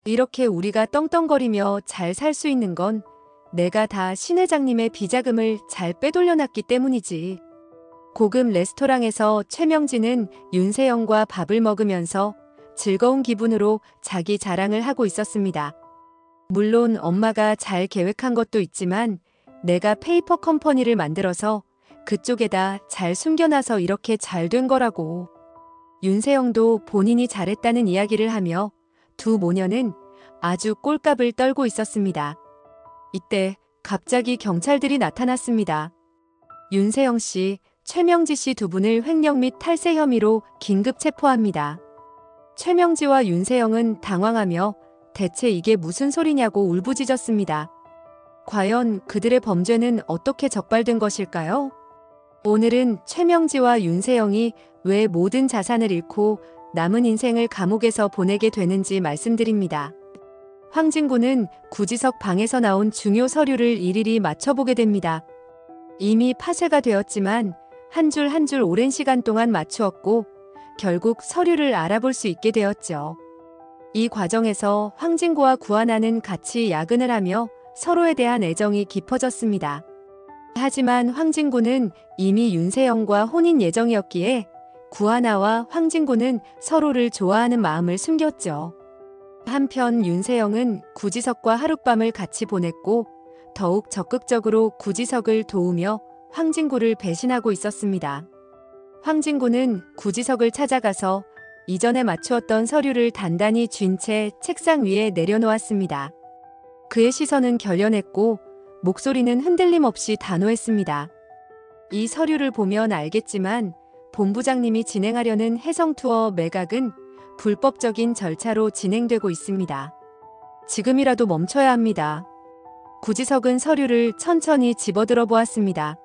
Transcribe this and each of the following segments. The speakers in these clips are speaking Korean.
이렇게 우리가 떵떵거리며 잘 살 수 있는 건 내가 다 신 회장님의 비자금을 잘 빼돌려놨기 때문이지. 고급 레스토랑에서 최명진은 윤세영과 밥을 먹으면서 즐거운 기분으로 자기 자랑을 하고 있었습니다. 물론 엄마가 잘 계획한 것도 있지만 내가 페이퍼 컴퍼니를 만들어서 그쪽에다 잘 숨겨놔서 이렇게 잘 된 거라고. 윤세영도 본인이 잘했다는 이야기를 하며 두 모녀는 아주 꼴값을 떨고 있었습니다. 이때 갑자기 경찰들이 나타났습니다. 윤세영 씨, 최명지 씨 두 분을 횡령 및 탈세 혐의로 긴급 체포합니다. 최명지와 윤세영은 당황하며 대체 이게 무슨 소리냐고 울부짖었습니다. 과연 그들의 범죄는 어떻게 적발된 것일까요? 오늘은 최명지와 윤세영이 왜 모든 자산을 잃고 남은 인생을 감옥에서 보내게 되는지 말씀드립니다. 황진구는 구지석 방에서 나온 중요 서류를 일일이 맞춰보게 됩니다. 이미 파쇄가 되었지만 한 줄 한 줄 오랜 시간 동안 맞추었고 결국 서류를 알아볼 수 있게 되었죠. 이 과정에서 황진구와 구하나는 같이 야근을 하며 서로에 대한 애정이 깊어졌습니다. 하지만 황진구는 이미 윤세영과 혼인 예정이었기에 구하나와 황진구는 서로를 좋아하는 마음을 숨겼죠. 한편 윤세영은 구지석과 하룻밤을 같이 보냈고 더욱 적극적으로 구지석을 도우며 황진구를 배신하고 있었습니다. 황진구는 구지석을 찾아가서 이전에 맞추었던 서류를 단단히 쥔 채 책상 위에 내려놓았습니다. 그의 시선은 결연했고 목소리는 흔들림 없이 단호했습니다. 이 서류를 보면 알겠지만 본부장님이 진행하려는 해성투어 매각은 불법적인 절차로 진행되고 있습니다. 지금이라도 멈춰야 합니다. 구지석은 서류를 천천히 집어들어 보았습니다.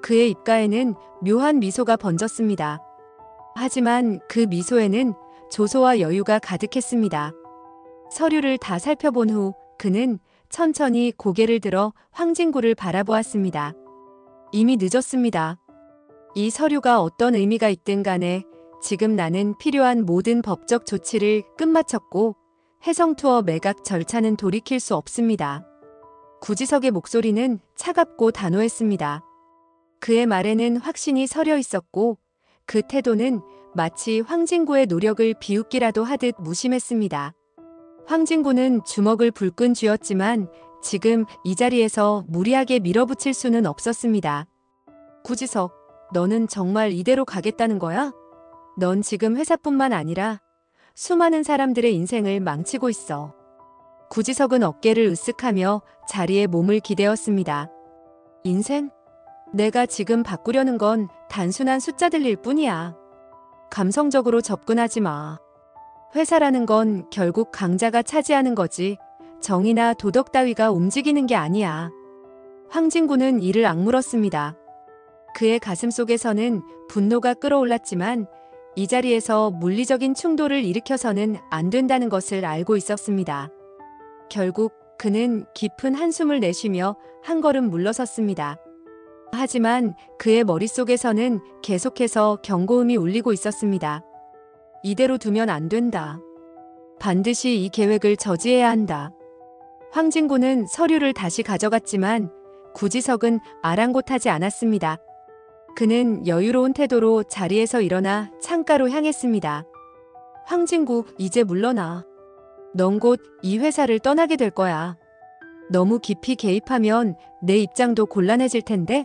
그의 입가에는 묘한 미소가 번졌습니다. 하지만 그 미소에는 조소와 여유가 가득했습니다. 서류를 다 살펴본 후 그는 천천히 고개를 들어 황진구를 바라보았습니다. 이미 늦었습니다. 이 서류가 어떤 의미가 있든 간에 지금 나는 필요한 모든 법적 조치를 끝마쳤고 해성투어 매각 절차는 돌이킬 수 없습니다. 구지석의 목소리는 차갑고 단호했습니다. 그의 말에는 확신이 서려 있었고 그 태도는 마치 황진구의 노력을 비웃기라도 하듯 무심했습니다. 황진구는 주먹을 불끈 쥐었지만 지금 이 자리에서 무리하게 밀어붙일 수는 없었습니다. 구지석, 너는 정말 이대로 가겠다는 거야? 넌 지금 회사뿐만 아니라 수많은 사람들의 인생을 망치고 있어. 구지석은 어깨를 으쓱하며 자리에 몸을 기대었습니다. 인생? 내가 지금 바꾸려는 건 단순한 숫자들일 뿐이야. 감성적으로 접근하지 마. 회사라는 건 결국 강자가 차지하는 거지 정의나 도덕 따위가 움직이는 게 아니야. 황진구는 이를 악물었습니다. 그의 가슴 속에서는 분노가 끓어올랐지만 이 자리에서 물리적인 충돌을 일으켜서는 안 된다는 것을 알고 있었습니다. 결국 그는 깊은 한숨을 내쉬며 한 걸음 물러섰습니다. 하지만 그의 머릿속에서는 계속해서 경고음이 울리고 있었습니다. 이대로 두면 안 된다. 반드시 이 계획을 저지해야 한다. 황진구는 서류를 다시 가져갔지만 구지석은 아랑곳하지 않았습니다. 그는 여유로운 태도로 자리에서 일어나 창가로 향했습니다. 황진구, 이제 물러나. 넌 곧 이 회사를 떠나게 될 거야. 너무 깊이 개입하면 내 입장도 곤란해질 텐데?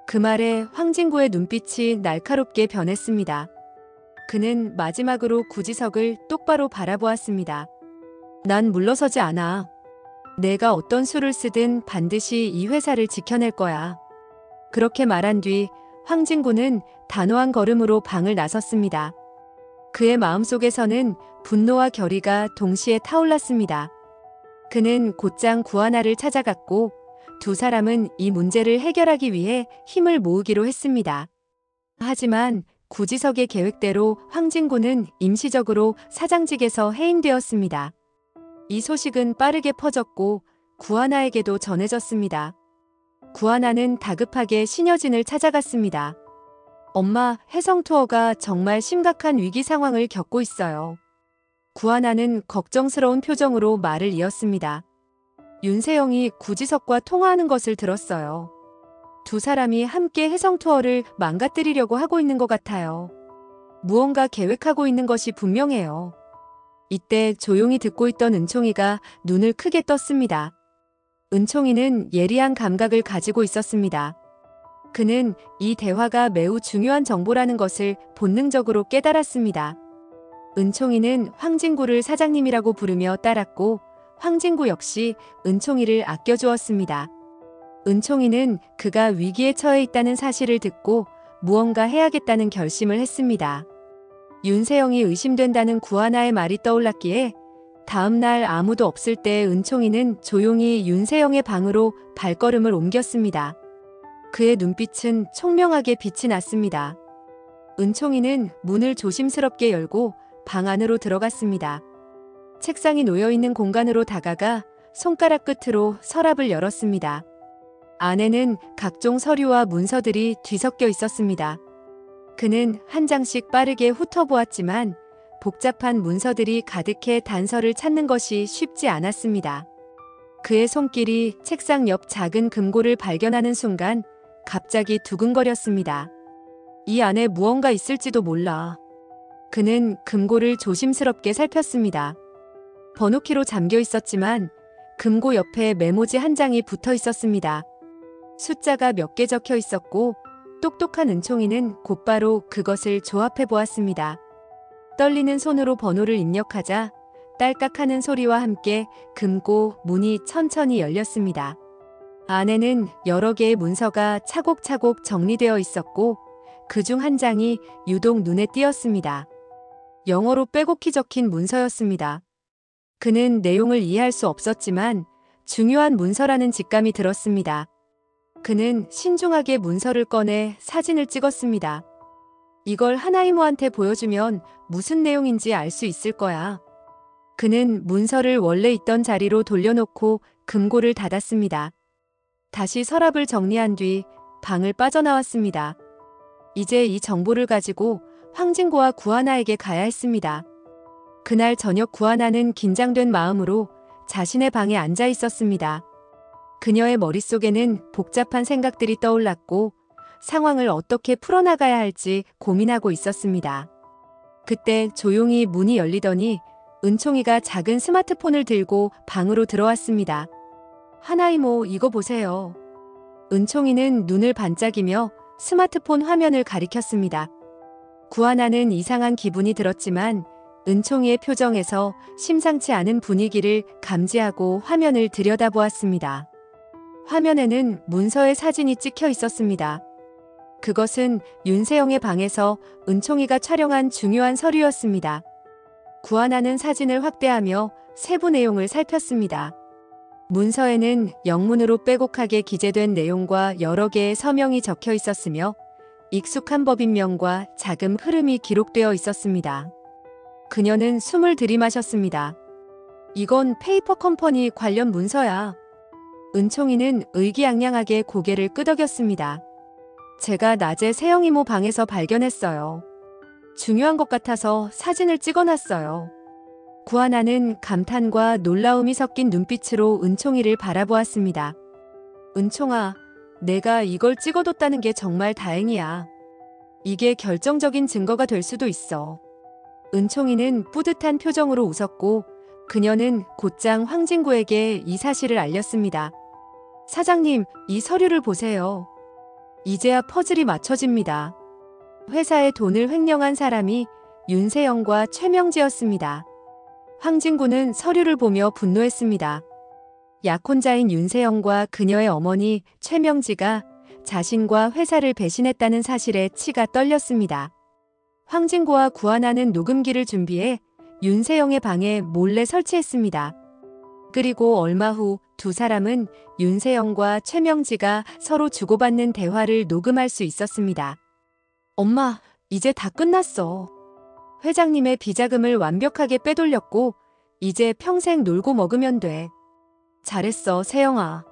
그 말에 황진구의 눈빛이 날카롭게 변했습니다. 그는 마지막으로 구지석을 똑바로 바라보았습니다. 난 물러서지 않아. 내가 어떤 수를 쓰든 반드시 이 회사를 지켜낼 거야. 그렇게 말한 뒤 황진구는 단호한 걸음으로 방을 나섰습니다. 그의 마음속에서는 분노와 결의가 동시에 타올랐습니다. 그는 곧장 구하나를 찾아갔고 두 사람은 이 문제를 해결하기 위해 힘을 모으기로 했습니다. 하지만 구지석의 계획대로 황진구는 임시적으로 사장직에서 해임되었습니다. 이 소식은 빠르게 퍼졌고 구하나에게도 전해졌습니다. 구하나는 다급하게 신여진을 찾아갔습니다. 엄마, 해성투어가 정말 심각한 위기 상황을 겪고 있어요. 구하나는 걱정스러운 표정으로 말을 이었습니다. 윤세영이 구지석과 통화하는 것을 들었어요. 두 사람이 함께 해성 투어를 망가뜨리려고 하고 있는 것 같아요. 무언가 계획하고 있는 것이 분명해요. 이때 조용히 듣고 있던 은총이가 눈을 크게 떴습니다. 은총이는 예리한 감각을 가지고 있었습니다. 그는 이 대화가 매우 중요한 정보라는 것을 본능적으로 깨달았습니다. 은총이는 황진구를 사장님이라고 부르며 따랐고 황진구 역시 은총이를 아껴주었습니다. 은총이는 그가 위기에 처해 있다는 사실을 듣고 무언가 해야겠다는 결심을 했습니다. 윤세영이 의심된다는 구하나의 말이 떠올랐기에 다음 날 아무도 없을 때 은총이는 조용히 윤세영의 방으로 발걸음을 옮겼습니다. 그의 눈빛은 총명하게 빛이 났습니다. 은총이는 문을 조심스럽게 열고 방 안으로 들어갔습니다. 책상이 놓여있는 공간으로 다가가 손가락 끝으로 서랍을 열었습니다. 안에는 각종 서류와 문서들이 뒤섞여 있었습니다. 그는 한 장씩 빠르게 훑어보았지만 복잡한 문서들이 가득해 단서를 찾는 것이 쉽지 않았습니다. 그의 손길이 책상 옆 작은 금고를 발견하는 순간 갑자기 두근거렸습니다. 이 안에 무언가 있을지도 몰라. 그는 금고를 조심스럽게 살폈습니다. 번호키로 잠겨 있었지만 금고 옆에 메모지 한 장이 붙어 있었습니다. 숫자가 몇 개 적혀 있었고 똑똑한 은총이는 곧바로 그것을 조합해 보았습니다. 떨리는 손으로 번호를 입력하자 딸깍하는 소리와 함께 금고 문이 천천히 열렸습니다. 안에는 여러 개의 문서가 차곡차곡 정리되어 있었고 그중 한 장이 유독 눈에 띄었습니다. 영어로 빼곡히 적힌 문서였습니다. 그는 내용을 이해할 수 없었지만 중요한 문서라는 직감이 들었습니다. 그는 신중하게 문서를 꺼내 사진을 찍었습니다. 이걸 하나이모한테 보여주면 무슨 내용인지 알 수 있을 거야. 그는 문서를 원래 있던 자리로 돌려놓고 금고를 닫았습니다. 다시 서랍을 정리한 뒤 방을 빠져나왔습니다. 이제 이 정보를 가지고 황진구와 구하나에게 가야 했습니다. 그날 저녁 구하나는 긴장된 마음으로 자신의 방에 앉아 있었습니다. 그녀의 머릿속에는 복잡한 생각들이 떠올랐고 상황을 어떻게 풀어나가야 할지 고민하고 있었습니다. 그때 조용히 문이 열리더니 은총이가 작은 스마트폰을 들고 방으로 들어왔습니다. 하나이모, 이거 보세요. 은총이는 눈을 반짝이며 스마트폰 화면을 가리켰습니다. 구하나는 이상한 기분이 들었지만 은총이의 표정에서 심상치 않은 분위기를 감지하고 화면을 들여다보았습니다. 화면에는 문서의 사진이 찍혀 있었습니다. 그것은 윤세영의 방에서 은총이가 촬영한 중요한 서류였습니다. 구하나는 사진을 확대하며 세부 내용을 살폈습니다. 문서에는 영문으로 빼곡하게 기재된 내용과 여러 개의 서명이 적혀 있었으며 익숙한 법인명과 자금 흐름이 기록되어 있었습니다. 그녀는 숨을 들이마셨습니다. 이건 페이퍼 컴퍼니 관련 문서야. 은총이는 의기양양하게 고개를 끄덕였습니다. 제가 낮에 세영 이모 방에서 발견했어요. 중요한 것 같아서 사진을 찍어놨어요. 구하나는 감탄과 놀라움이 섞인 눈빛으로 은총이를 바라보았습니다. 은총아, 내가 이걸 찍어뒀다는 게 정말 다행이야. 이게 결정적인 증거가 될 수도 있어. 은총이는 뿌듯한 표정으로 웃었고 그녀는 곧장 황진구에게 이 사실을 알렸습니다. 사장님, 이 서류를 보세요. 이제야 퍼즐이 맞춰집니다. 회사의 돈을 횡령한 사람이 윤세영과 최명지였습니다. 황진구는 서류를 보며 분노했습니다. 약혼자인 윤세영과 그녀의 어머니 최명지가 자신과 회사를 배신했다는 사실에 치가 떨렸습니다. 황진구와 구하나는 녹음기를 준비해 윤세영의 방에 몰래 설치했습니다. 그리고 얼마 후 두 사람은 윤세영과 최명지가 서로 주고받는 대화를 녹음할 수 있었습니다. 엄마, 이제 다 끝났어. 회장님의 비자금을 완벽하게 빼돌렸고 이제 평생 놀고 먹으면 돼. 잘했어, 세영아.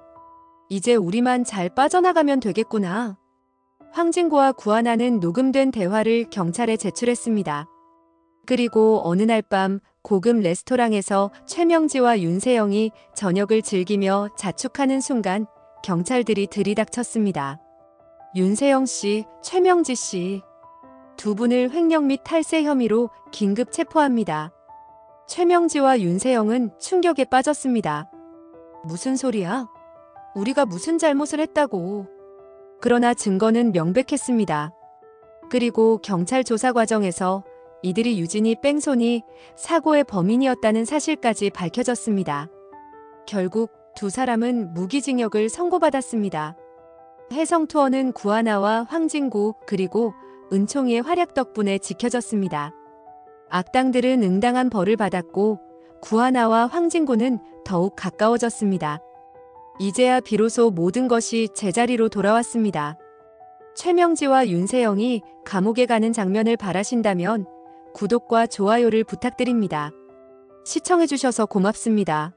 이제 우리만 잘 빠져나가면 되겠구나. 황진구와 구하나는 녹음된 대화를 경찰에 제출했습니다. 그리고 어느 날 밤 고급 레스토랑에서 최명지와 윤세영이 저녁을 즐기며 자축하는 순간 경찰들이 들이닥쳤습니다. 윤세영 씨, 최명지 씨. 두 분을 횡령 및 탈세 혐의로 긴급 체포합니다. 최명지와 윤세영은 충격에 빠졌습니다. 무슨 소리야? 우리가 무슨 잘못을 했다고. 그러나 증거는 명백했습니다. 그리고 경찰 조사 과정에서 이들이 유진이 뺑소니 사고의 범인이었다는 사실까지 밝혀졌습니다. 결국 두 사람은 무기징역을 선고받았습니다. 해성투어는 구하나와 황진구 그리고 은총이의 활약 덕분에 지켜졌습니다. 악당들은 응당한 벌을 받았고 구하나와 황진구는 더욱 가까워졌습니다. 이제야 비로소 모든 것이 제자리로 돌아왔습니다. 최명지와 윤세영이 감옥에 가는 장면을 바라신다면 구독과 좋아요를 부탁드립니다. 시청해주셔서 고맙습니다.